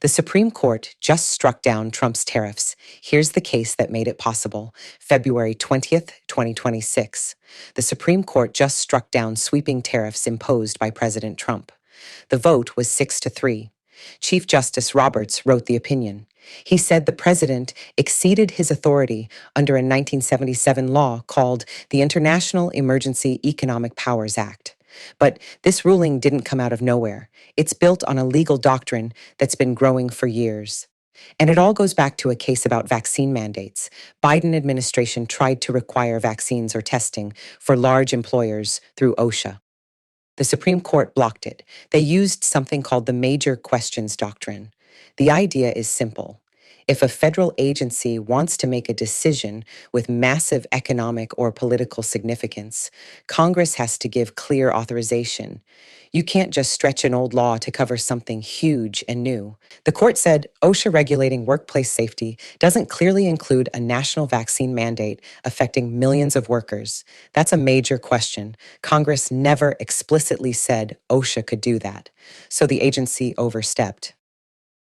The Supreme Court just struck down Trump's tariffs. Here's the case that made it possible. February 20th, 2026. The Supreme Court just struck down sweeping tariffs imposed by President Trump. The vote was 6-3. Chief Justice Roberts wrote the opinion. He said the president exceeded his authority under a 1977 law called the International Emergency Economic Powers Act. But this ruling didn't come out of nowhere. It's built on a legal doctrine that's been growing for years. And it all goes back to a case about vaccine mandates. Biden administration tried to require vaccines or testing for large employers through OSHA. The Supreme Court blocked it. They used something called the major questions doctrine. The idea is simple. If a federal agency wants to make a decision with massive economic or political significance, Congress has to give clear authorization. You can't just stretch an old law to cover something huge and new. The court said OSHA regulating workplace safety doesn't clearly include a national vaccine mandate affecting millions of workers. That's a major question. Congress never explicitly said OSHA could do that, so the agency overstepped.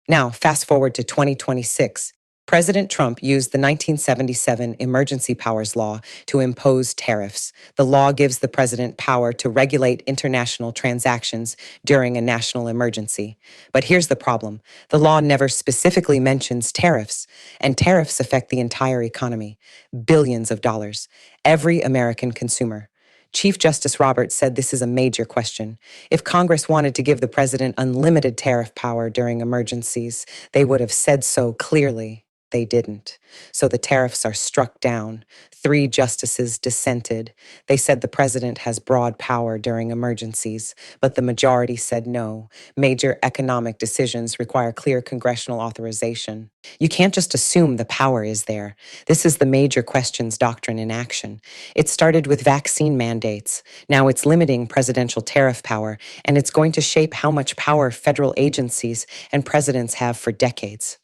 Now, fast forward to 2026. President Trump used the 1977 Emergency Powers Law to impose tariffs. The law gives the president power to regulate international transactions during a national emergency. But here's the problem. The law never specifically mentions tariffs, and tariffs affect the entire economy. Billions of dollars. Every American consumer. Chief Justice Roberts said this is a major question. If Congress wanted to give the president unlimited tariff power during emergencies, they would have said so clearly. They didn't. So the tariffs are struck down. 3 justices dissented. They said the president has broad power during emergencies, but the majority said no. Major economic decisions require clear congressional authorization. You can't just assume the power is there. This is the major questions doctrine in action. It started with vaccine mandates. Now it's limiting presidential tariff power, and it's going to shape how much power federal agencies and presidents have for decades.